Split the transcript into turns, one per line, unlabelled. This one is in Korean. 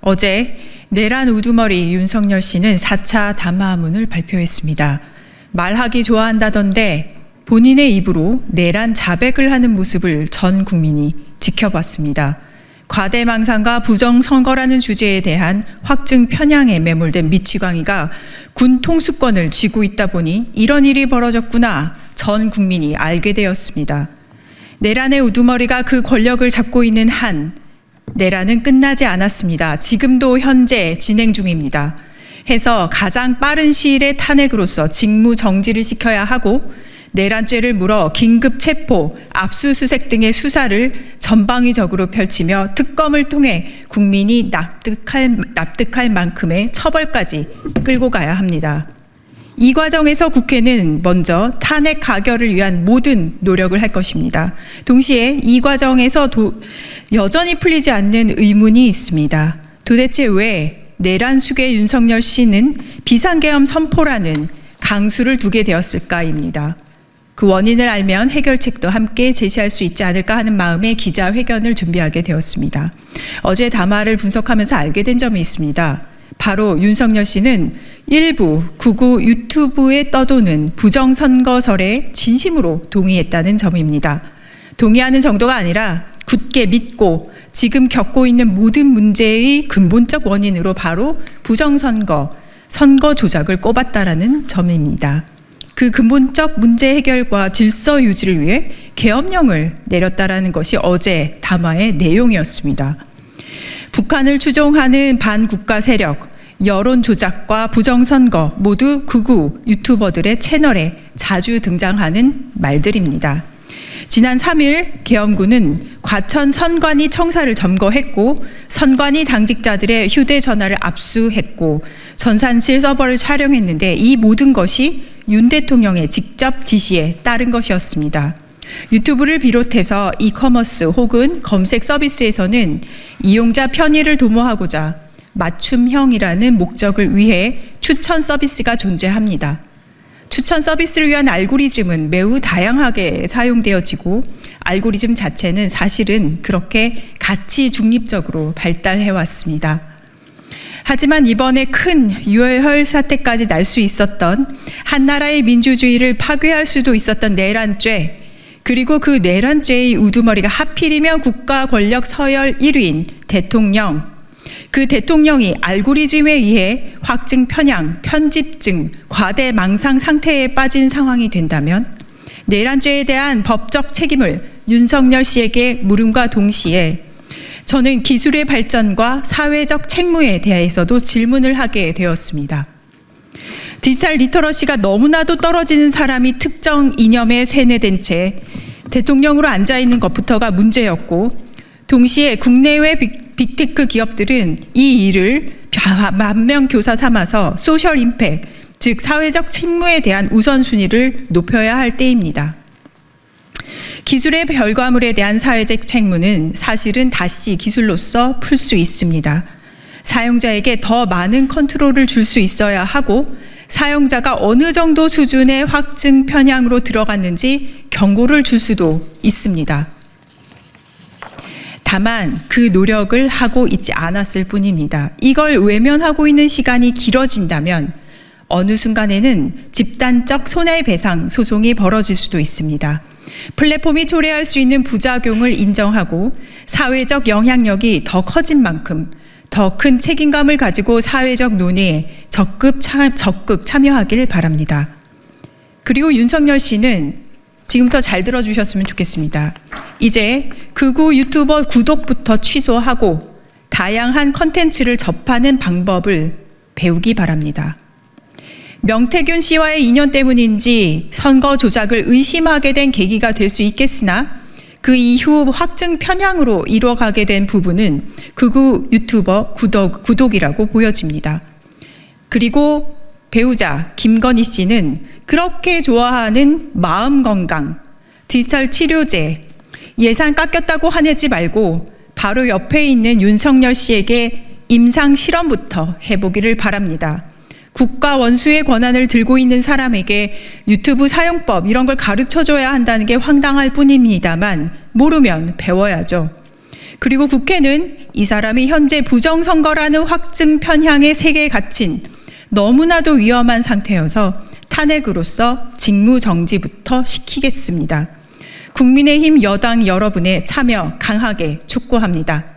어제 내란 우두머리 윤석열 씨는 4차 담화문을 발표했습니다. 말하기 좋아한다던데 본인의 입으로 내란 자백을 하는 모습을 전 국민이 지켜봤습니다. 과대망상과 부정선거라는 주제에 대한 확증 편향에 매몰된 미치광이가 군 통수권을 쥐고 있다 보니 이런 일이 벌어졌구나 전 국민이 알게 되었습니다. 내란의 우두머리가 그 권력을 잡고 있는 한 내란은 끝나지 않았습니다. 지금도 현재 진행 중입니다. 해서 가장 빠른 시일에 탄핵으로서 직무 정지를 시켜야 하고 내란죄를 물어 긴급 체포, 압수수색 등의 수사를 전방위적으로 펼치며 특검을 통해 국민이 납득할 만큼의 처벌까지 끌고 가야 합니다. 이 과정에서 국회는 먼저 탄핵 가결을 위한 모든 노력을 할 것입니다. 동시에 이 과정에서 여전히 풀리지 않는 의문이 있습니다. 도대체 왜 내란 수괴 윤석열 씨는 비상계엄 선포라는 강수를 두게 되었을까입니다. 그 원인을 알면 해결책도 함께 제시할 수 있지 않을까 하는 마음에 기자회견을 준비하게 되었습니다. 어제 담화를 분석하면서 알게 된 점이 있습니다. 바로 윤석열 씨는 일부 극우 유튜브에 떠도는 부정선거설에 진심으로 동의했다는 점입니다. 동의하는 정도가 아니라 굳게 믿고 지금 겪고 있는 모든 문제의 근본적 원인으로 바로 부정선거, 선거 조작을 꼽았다라는 점입니다. 그 근본적 문제 해결과 질서 유지를 위해 계엄령을 내렸다라는 것이 어제 담화의 내용이었습니다. 북한을 추종하는 반국가 세력, 여론 조작과 부정선거 모두 극우 유튜버들의 채널에 자주 등장하는 말들입니다. 지난 3일 계엄군은 과천 선관위 청사를 점거했고 선관위 당직자들의 휴대전화를 압수했고 전산실 서버를 촬영했는데 이 모든 것이 윤 대통령의 직접 지시에 따른 것이었습니다. 유튜브를 비롯해서 이커머스 혹은 검색 서비스에서는 이용자 편의를 도모하고자 맞춤형이라는 목적을 위해 추천 서비스가 존재합니다. 추천 서비스를 위한 알고리즘은 매우 다양하게 사용되어지고 알고리즘 자체는 사실은 그렇게 가치 중립적으로 발달해 왔습니다. 하지만 이번에 큰 유혈 사태까지 날 수 있었던 한나라의 민주주의를 파괴할 수도 있었던 내란죄, 그리고 그 내란죄의 우두머리가 하필이면 국가 권력 서열 1위인 대통령, 그 대통령이 알고리즘에 의해 확증 편향, 편집증, 과대망상 상태에 빠진 상황이 된다면 내란죄에 대한 법적 책임을 윤석열 씨에게 물음과 동시에 저는 기술의 발전과 사회적 책무에 대해서도 질문을 하게 되었습니다. 디지털 리터러시가 너무나도 떨어지는 사람이 특정 이념에 세뇌된 채 대통령으로 앉아있는 것부터가 문제였고 동시에 국내외 빅테크 기업들은 이 일을 만명교사 삼아서 소셜 임팩트, 즉 사회적 책무에 대한 우선순위를 높여야 할 때입니다. 기술의 결과물에 대한 사회적 책무는 사실은 다시 기술로서 풀 수 있습니다. 사용자에게 더 많은 컨트롤을 줄 수 있어야 하고 사용자가 어느 정도 수준의 확증 편향으로 들어갔는지 경고를 줄 수도 있습니다. 다만 그 노력을 하고 있지 않았을 뿐입니다. 이걸 외면하고 있는 시간이 길어진다면 어느 순간에는 집단적 손해배상 소송이 벌어질 수도 있습니다. 플랫폼이 초래할 수 있는 부작용을 인정하고 사회적 영향력이 더 커진 만큼 더 큰 책임감을 가지고 사회적 논의에 적극 참여하길 바랍니다. 그리고 윤석열 씨는 지금부터 잘 들어주셨으면 좋겠습니다. 이제 극우 유튜버 구독부터 취소하고 다양한 컨텐츠를 접하는 방법을 배우기 바랍니다. 명태균 씨와의 인연 때문인지 선거 조작을 의심하게 된 계기가 될 수 있겠으나 그 이후 확증 편향으로 이뤄가게 된 부분은 극우 유튜버 구독이라고 보여집니다. 그리고 배우자 김건희 씨는 그렇게 좋아하는 마음 건강, 디지털 치료제, 예산 깎였다고 화내지 말고 바로 옆에 있는 윤석열 씨에게 임상 실험부터 해보기를 바랍니다. 국가 원수의 권한을 들고 있는 사람에게 유튜브 사용법 이런 걸 가르쳐줘야 한다는 게 황당할 뿐입니다만 모르면 배워야죠. 그리고 국회는 이 사람이 현재 부정선거라는 확증 편향의 세계에 갇힌 너무나도 위험한 상태여서 탄핵으로서 직무정지부터 시키겠습니다. 국민의힘 여당 여러분의 참여 강하게 촉구합니다.